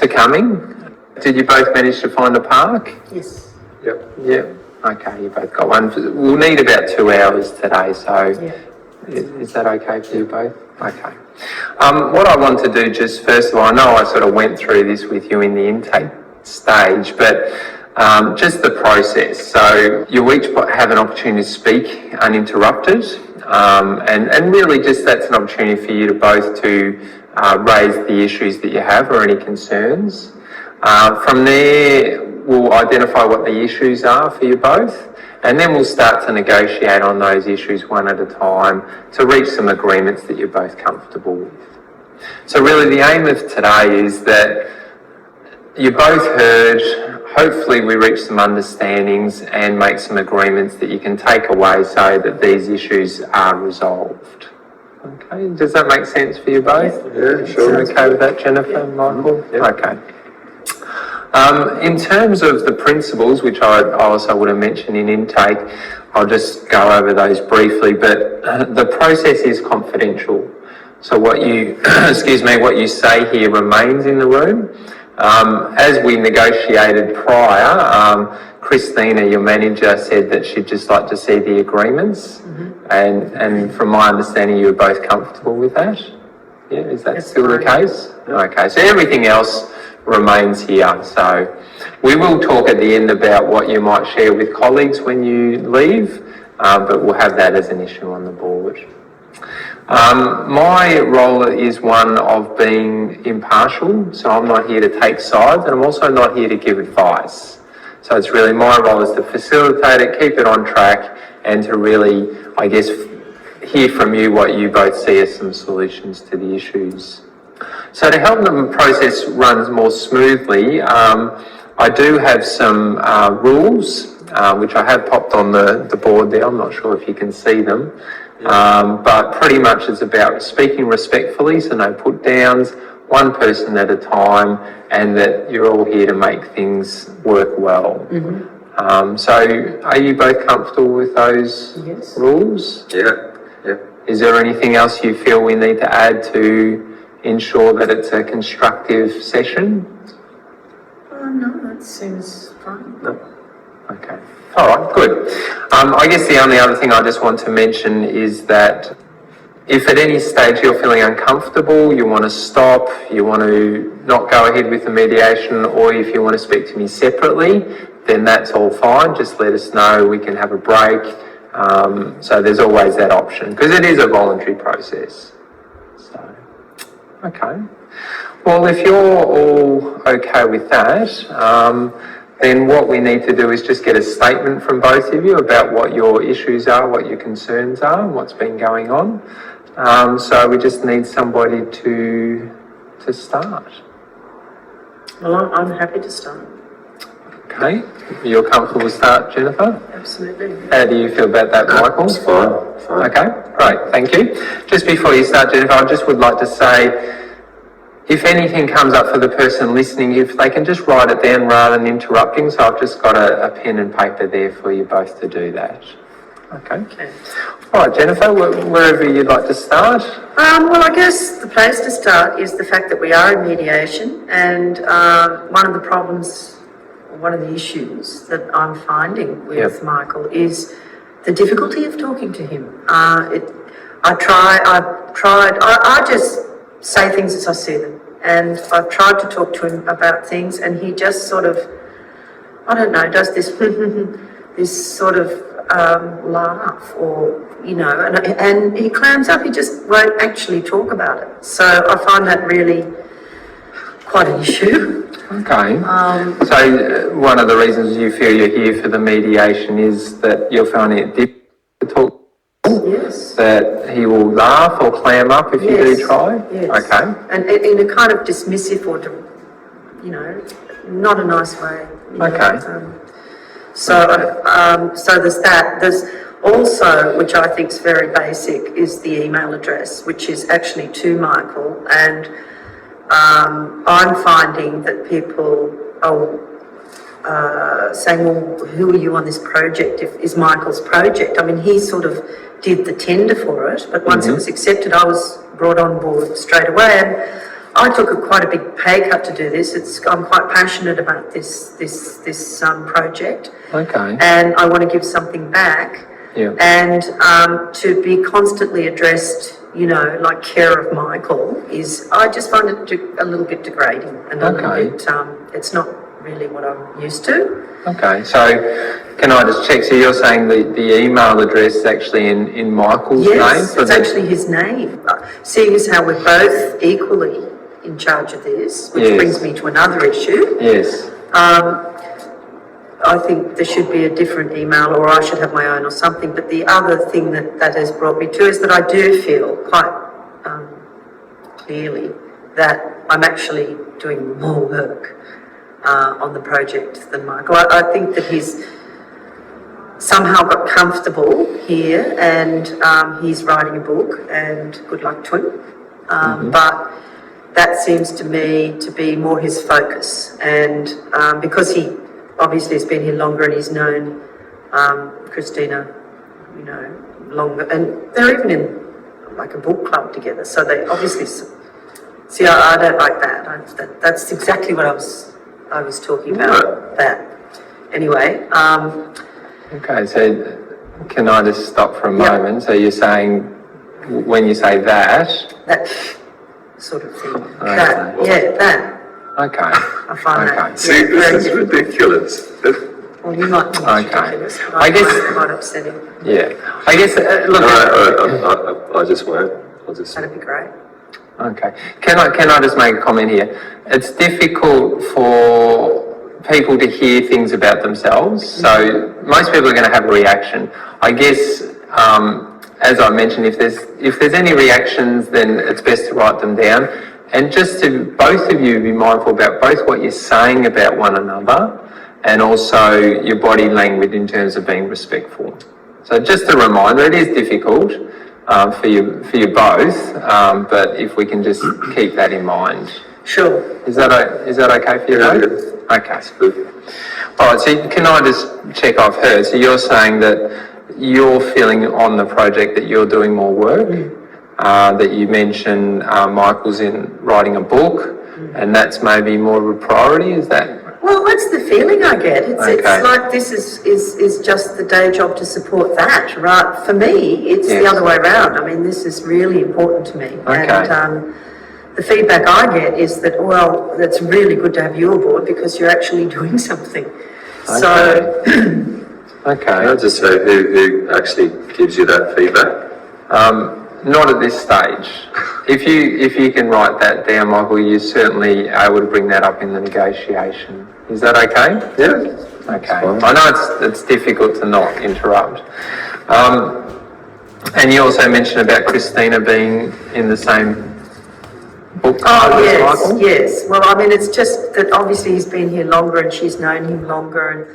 for coming. Did you both manage to find a park? Yes. Yep. Yep. Okay, you both got one. We'll need about 2 hours today, so is that okay for you both? Okay. What I want to do just first of all, I know I sort of went through this with you in the intake stage, but just the process. So you each have an opportunity to speak uninterrupted, and really just that's an opportunity for you to both to raise the issues that you have or any concerns. From there, we'll identify what the issues are for you both, and then we'll start to negotiate on those issues one at a time to reach some agreements that you're both comfortable with. So really the aim of today is that you both heard, hopefully we reach some understandings and make some agreements that you can take away so that these issues are resolved. Okay, does that make sense for you both? Yeah, sure. Okay with that, Jennifer and Michael? Yeah. Okay. In terms of the principles, which I also would have mentioned in intake, I'll just go over those briefly, but the process is confidential. So what you, what you say here remains in the room. As we negotiated prior, Christina, your manager, said that she'd just like to see the agreements, and from my understanding, you were both comfortable with that? Yeah, is that still the case? Okay, so everything else remains here. So we will talk at the end about what you might share with colleagues when you leave, but we'll have that as an issue on the board. My role is one of being impartial, so I'm not here to take sides, and I'm also not here to give advice. So it's really my role is to facilitate it, keep it on track, and to really, I guess, hear from you what you both see as some solutions to the issues. So to help the process run more smoothly, I do have some rules, which I have popped on the board there. I'm not sure if you can see them. But pretty much it's about speaking respectfully, so no put downs, one person at a time, and that you're all here to make things work well. So are you both comfortable with those rules? Yeah. Is there anything else you feel we need to add to ensure that it's a constructive session? No, that seems fine. No? Okay. All right, good. I guess the only other thing I just want to mention is that if at any stage you're feeling uncomfortable, you want to stop, you want to not go ahead with the mediation, or if you want to speak to me separately, then that's all fine. Just let us know, we can have a break. So there's always that option, because it is a voluntary process. So, okay. Well, if you're all okay with that, then what we need to do is just get a statement from both of you about what your issues are, what your concerns are, and what's been going on. So we just need somebody to start. Well, I'm happy to start. Okay, you're comfortable to start, Jennifer? Absolutely. How do you feel about that, Michael? It's fine. Okay, great, thank you. Just before you start, Jennifer, I just would like to say, if anything comes up for the person listening, if they can just write it down rather than interrupting, so I've just got a pen and paper there for you both to do that. Okay. All right, Jennifer, wherever you'd like to start. Well, I guess the place to start is the fact that we are in mediation, and one of the problems, one of the issues that I'm finding with Michael is the difficulty of talking to him. I just say things as I see them, and I've tried to talk to him about things, and he just sort of, I don't know, does this this sort of laugh, or and he clams up. He just won't actually talk about it. So I find that really quite an issue. Okay. So one of the reasons you feel you're here for the mediation is that you're finding it difficult to talk. Yes. That he will laugh or clam up if you do try? Yes. Okay. And in a kind of dismissive or, not a nice way. Okay. So there's that. There's also, which I think is very basic, is the email address, which is actually to Michael. And I'm finding that people are saying, well, who are you on this project? Is Michael's project? I mean, he sort of did the tender for it, but once it was accepted, I was brought on board straight away. And I took quite a big pay cut to do this. I'm quite passionate about this project. Okay. And I want to give something back. Yeah. And to be constantly addressed, you know, like care of Michael I just find it a little bit degrading and a little bit, it's not really what I'm used to. Okay, so can I just check, so you're saying the email address is actually in Michael's name? Yes, it's actually his name. Seeing as how we're both equally in charge of this, which brings me to another issue. Yes. I think there should be a different email, or I should have my own or something. But the other thing that has brought me to is that I do feel quite clearly that I'm actually doing more work on the project than Michael. I think that he's somehow got comfortable here, and he's writing a book, and good luck to him. But that seems to me to be more his focus, and because he obviously has been here longer and he's known Christina, you know, longer, and they're even in like a book club together, so they obviously see. I don't like that. That's exactly what I was talking about. That anyway. Okay, so can I just stop for a moment? So you're saying, when you say that sort of thing. Okay. That. Okay. I find that. See, this is ridiculous. Well, you might think it's Okay. ridiculous. I guess- It might upset him. Yeah. I guess, look. I just won't. I'll just. That'd be great. Okay. Can I just make a comment here? It's difficult for people to hear things about themselves, so most people are going to have a reaction. I guess, as I mentioned, if there's any reactions, then it's best to write them down. And just to both of you be mindful about both what you're saying about one another and also your body language in terms of being respectful. So just a reminder, it is difficult for you both, but if we can just keep that in mind. Sure. Is that okay for you both? Okay. Good. All right, so can I just check I've heard? So you're saying that you're feeling on the project that you're doing more work, that you mentioned Michael's in writing a book, and that's maybe more of a priority, is that? Well, that's the feeling I get. It's Okay. like this is just the day job to support that, right? For me, it's the Yes. other way around. I mean, this is really important to me. Okay. And the feedback I get is that, well, it's really good to have you aboard because you're actually doing something. So, Okay. Can I just say who actually gives you that feedback? Not at this stage. If you can write that down, Michael, you're certainly able to bring that up in the negotiation. Is that okay? Yeah. Okay. I know it's difficult to not interrupt. And you also mentioned about Christina being in the same book club as Michael? yes. Well, I mean, it's just that obviously he's been here longer and she's known him longer, and